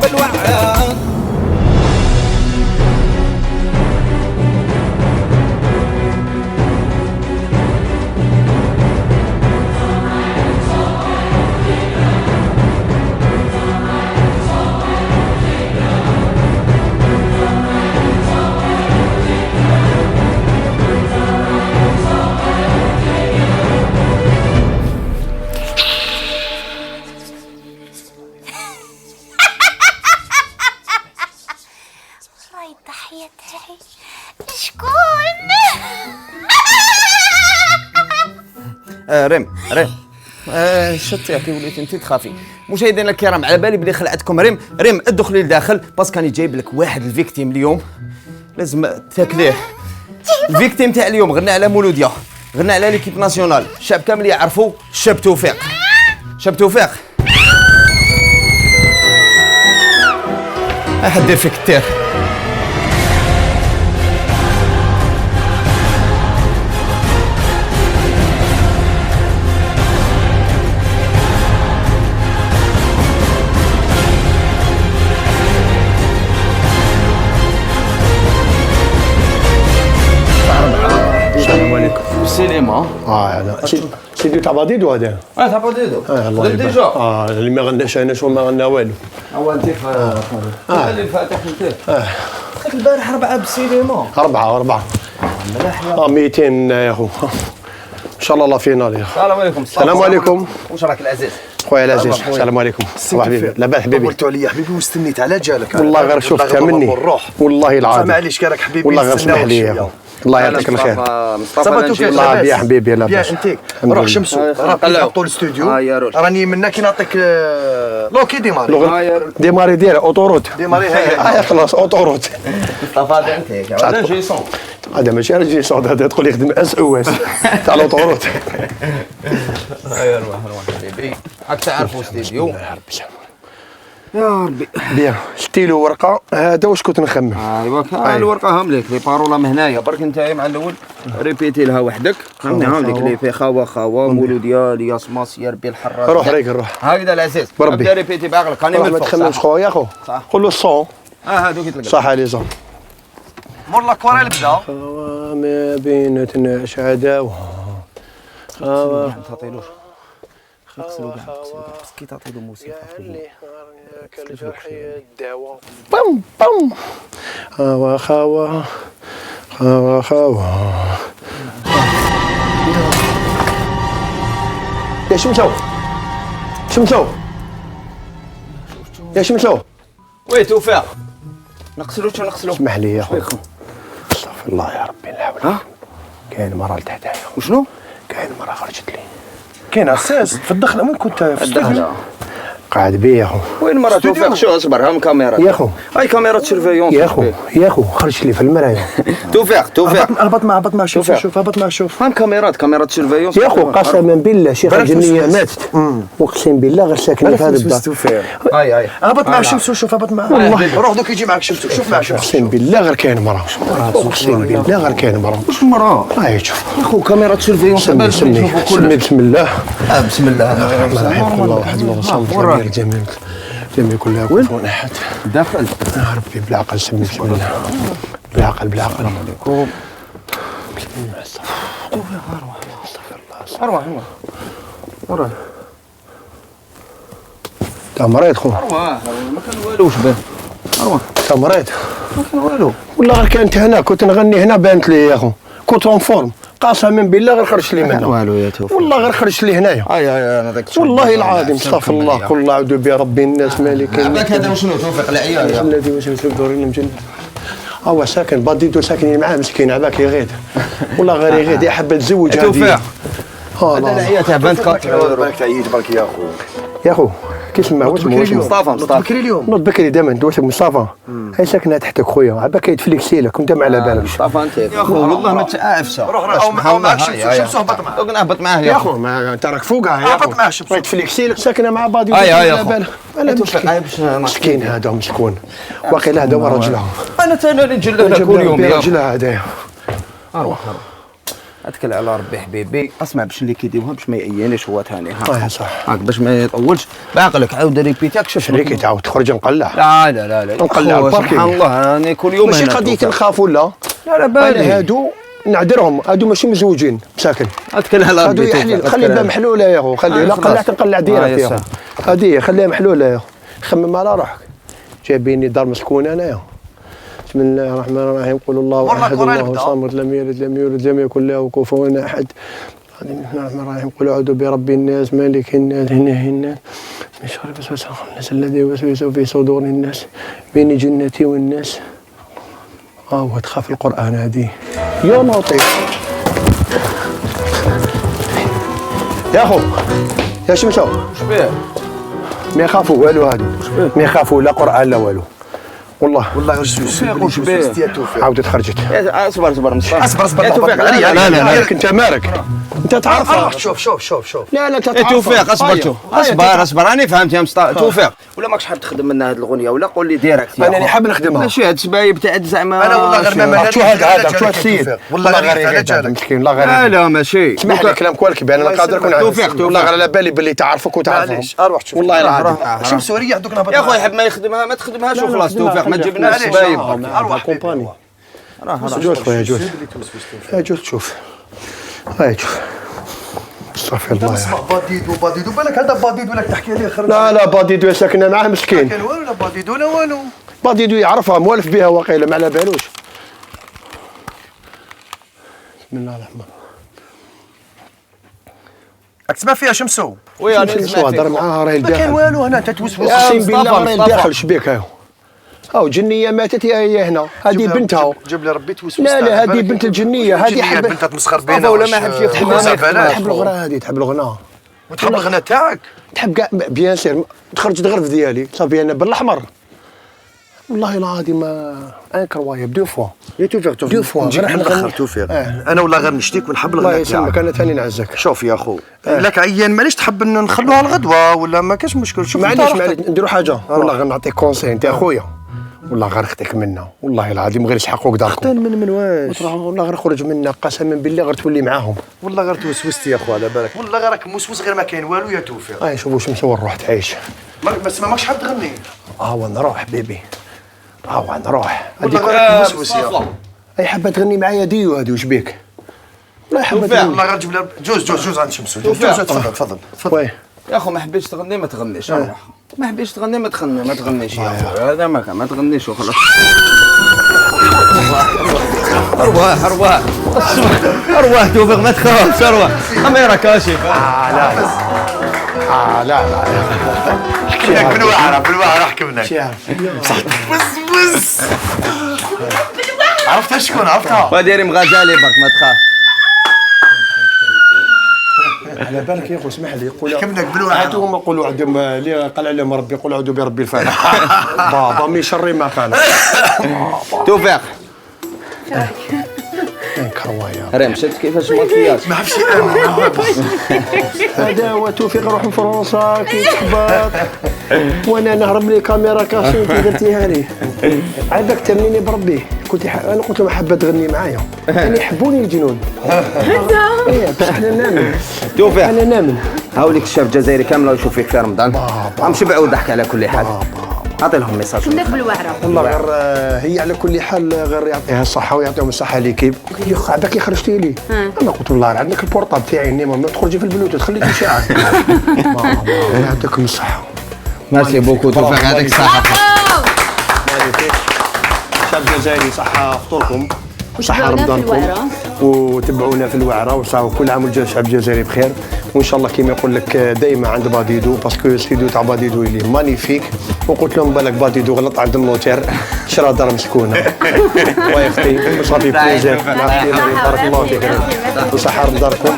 الوعد. الضحية تاعي شكون؟ ريم شتيكي وليتي انت تخافي. مشاهدينا الكرام، على بالي بلي خلعتكم ريم ادخلي لداخل باسكو راني جايب لك واحد الفيكتيم اليوم لازم تاكليه. الفيكتيم تاع اليوم غنى على مولوديا، غنى على ليكيب ناسيونال، الشعب كامل يعرفوا شاب توفيق. شاب توفيق احد دير فيك التير. السينما سيدي تاع باديدو هذا. تاع باديدو. الله ديجا. اللي ما غناش انا شغل ما غنى والو. انت اللي فاتح انت. خاك البارح 4 بالسينما. 4 ملاح 200 يا خو. ان شاء الله لا فينال يا خو. السلام عليكم. السلام عليكم. واش راك العزيز؟ خويا العزيز السلام عليكم. حبيبي لاباس حبيبي. قلت عليا حبيبي واستنيت على جالك. والله غير شفتها مني والله العظيم. معليش كراك حبيبي. والله غير سمح لي يا خو. الله يعطيك الخير. مصطفى الله يا حبيبي لاباس. انت روح شمسو راه نحطوا الاستوديو. راني منا كي نعطيك لوكي ديماري ديال اوتوروت. ديماري هاي خلاص اوتوروت. مصطفى هذا انت هذا جيسون. هذا ماشي جيسون، هذا تقول يخدم اس او اس تاع الاوتوروت. روح حبيبي راك تعرفوا استوديو. يا ربي بيان ستيلو ورقه هذا واش كنت نخمم. ايوا الورقه هام لك لي بارولا من هنايا برك انت مع الاول ريبيتي لها وحدك. هام لك اللي فيه خاوه مولوديا الياس ماسيا ربي الحراس. روح ريك روح هكذا العزيز. بربي ريبيتي بعقلك راني من ما الفوق. تخممش خويا خو. قول له الصون. هادوك يتلقى صح علي زون. مور لاكواريل بدا. ما بينتنا عداوه. ما تعطيلوش نغسلو كاع بس كي تعطيلو موسيقى بام بام خاوه يا شمسو يا شمسو. وي توفيق نغسلو اسمح لي يا خويا. استغفر الله يا ربي لا حول. كاين مرة لتحتايا. وشنو؟ كاين مرة خرجت لي. كاين اساس في الدخله. وين كنت في الدخله؟ قاعد بيه يا خو. وين مرة توفيق؟ شو اصبر هام كاميرا يا خو. هاي كاميرا سيرفيونس يا خو خرجت لي في المرايا. توفيق هبط مع شوف هبط مع شوف. هام كاميرات سيرفيونس يا خو قسما بالله شي خرجني ماتت. اقسم بالله غير ساكنه في هذا الدار. هاي هبط مع شوف هبط مع والله روح دوك يجي معك شوف مع شوف. اقسم بالله غير كاين مرة. اقسم بالله غير كاين مرة. واش مرة؟ هاي شوف يا خو كاميرا سيرفيونس سمي بسم الله. بسم الله الرحمن الرحيم. الله واحد الله صمد جميع كلها كفون احد. داخل يا ربي بالعقل سمي بسم الله. بالعقل عليكم. اروح تا مريض خو. ما كان والو شباب. تا مريض ما كان والو. والله غير كانت هنا كنت نغني هنا بانت لي يا خو. كنت اون فورم قسما بالله غير خرجت لي منها. والو يا توفيق والله غير خرجت لي هنايا. انا ذاك والله العظيم استغفر الله. قل اعوذ برب الناس مالك عباك هذا وشنو توفيق العيال الذي وسوس في صدور الجن. هو ساكن باديدو ساكنين معاه مسكين عباك يغيد. والله غير يغيد يا حبه تزوج هذه. توفيق هذا العيال تاع 24 بالك تعيد برك يا خو. يا خو كي سماه واش مصطفى بكري اليوم. نوض بكري دائما دوش مصطفى. هي ساكنه تحتك خويا عباك يتفليكسي لك وانت ما على بالك. مصطفى انت يا خو والله ما تعافش. روح معك شمسو هبط معاه. نهبط معاه يا خو ما انت راك فوقها يا هبط معاه شمسو. يتفليكسي لك ساكنه مع بعض يا خو. مسكين هذا مسكون واقيلا هذا هو رجلها. انا نجي له كل يوم يا رجلها هذايا. اروح اتكل على ربي حبيبي، اسمع باش اللي كيديروها باش ما يعينيش هو ثاني صح هاك باش ما يطولش بعقلك عاود ريبيتاك شوف شريك تعاود تخرج نقلع. لا نقلع الباركينغ سبحان الله راني كل يوم ماشي هنا قضيه نخاف ولا لا بالي هادو نعذرهم، هادو ماشي مزوجين مساكن، اتكل على هادو ربي يحلل خلي بها محلوله يا اخو، خلي لا قلعت نقلع ديرك يا اخو، هادي خليها محلوله يا اخو، خمم على روحك. جايبيني دار مسكونه انايا. بسم الله الرحمن الرحيم، قل الله احد الله الصمد لم يلد لم يولد لم يكن له كفوا احد. بسم الله الرحمن الرحيم، قل اعوذ برب الناس مالك الناس اله الناس من شر الوسواس الخناس الذي يوسوس في صدور الناس بين الجنة والناس. وتخاف القرآن هذه يا لطيف يا اخو يا شمسو. شبيه ما يخافوا والو هادو، ما يخافوا لا قرآن لا والو والله غير توفيق يا توفيق. عاودت خرجت. اصبر مصطفى اصبر يا توفيق لا انت مالك انت تعرف. شوف لا انت يا تعرف. توفيق اصبر راني فهمت يا مصطفى. توفيق ولا ماكش حاب تخدم لنا هذه الاغنيه ولا قول لي ديريكت. انا اللي حاب نخدمها. ماشي هاد السبايب تاع زعما انا والله غير ما شو هذا شو السيد والله غير على جالك مسكين والله غير. لا ماشي اسمح لي كلام كوالك انا قادر نكون توفيق والله غير على بالي باللي تعرفك وتعرفهم. معليش اروح تشوف والله العظيم شوف سوريا عندك نهبط يا خويا حب ما يخدمها ما تخدمهاش وخلاص. توفيق ما تجيبناش السبايب. اروح كومباني. جوز خويا جوز يا جوز شوف هاي شوف استغفر الله. اسمع باديدو بالك هذا باديدو لك تحكي عليه خرج. لا باديدو ساكنه معاه مسكين. كان والو لا باديدو لا والو. باديدو يعرفها موالف بها واقيلا ما على بالوش. بسم الله الرحمن الرحيم. راك تسمع فيها شمسو. ويا انا شو هضر معاه راهي ما كان الداخل. والو هنا تتوسوس. اقسم بالله مصطفى، راهي مصطفى. الداخل شبيك هاو جنيه ماتت هي هنا هذه بنتها. جيب لي ربي توسوس. لا هذه بنت الجنيه هذه حب بنت تمسخر بينا ولا ما حبش تحب الغناء هذه تحب الغناء وتحب الغناء تاعك. تحب كاع بيان سير تخرج تغرف ديالي صافي انا بالاحمر والله العظيم انكر وايب دو فوا يا توفيق دو فوا نجيك نلخر توفيق. انا والله غير نشتيك ونحب الله الغناء يسلمك تاعك. انا ثاني نعزك. شوف يا اخو لك عيان معليش تحب نخلوها الغدوه ولا ما كاش مشكل. شوف معليش نديروا حاجه والله غير نعطيك كونسي انت اخويا والله غير اختك منا والله العظيم غير يسحقوك داركم. اختين من واش والله غير خرج منا قسما بالله غير تولي معاهم. والله غير توسوستي يا اخو على بالك. والله غير راك موسوس غير ما كاين والو يا توفيق. شوفوا شمس وين روح تعيش. بس ما ماكش حاب تغني. ونروح بيبي ونروح. والله غير راك موسوس يا اخو. اي حابه تغني معايا ديو هذه وش بيك؟ لا حابه تغني. والله غير جيب لها جوز عند شمسو. جوز تفضل. وي يا اخو ما حبيتش تغني ما تغنيش. ما حبيتش تغني ما تغنيش يا اخو. هذا ما تغنيش وخلاص. ارواح توفيق ما تخافش ارواح. كاميرا كاشف. لا احكي لك بالوعره حكمنا. بس عرفتها شكون عرفتها؟ وديري مغازالي برك ما تخاف. على بالك يا اخو اسمح لي يقول حكمنا بالوعره. هادو هما يقولوا عندهم اللي قال عليهم ربي يقول اعوذ بربي الفلق. بابا من شر ما كان. توفيق كروايا ريم شفت كيفاش ماكياج. ما عرفتش هذا هو توفيق نروح لفرنسا كي تحبط وانا نهرب لي كاميرا كاشي انت درتيها لي. عندك تمنيني بربي انا قلت لهم حابه تغني معايا يعني يحبوني الجنون. بس احنا نامن. توفيق انا نامن. هاوليك الشاف الجزائري كامله يشوف فيك في رمضان. عم شبعوا ضحك على كل حال. اعطي لهم ميساج. كنا بالوعره. والله غير هي على كل حال غير يعطيها الصحه ويعطيهم الصحه ليكيب. قال لي عباك كي خرجتي لي انا قلت والله عندك البورطاب تاعي نيما ما تخرجي في البلوتوث خليتي شاعر. يعطيكم الصحه. ميرسي بوكو توفيق يعطيك الصحه. شعب الجزائري صحه فطوركم وصحه رمضانكم وتبعونا في الوعره وصاو كل عام والشعب الجزائري بخير وان شاء الله كيما يقول لك دائما عند باديدو باسكو الستوديو تاع باديدو اللي مانيفيك وقلت لهم بالك باديدو غلط عند النوتير شرا دار مسكونه. ويا اختي صافي بليزير بارك الله فيك وصحه رمضانكم.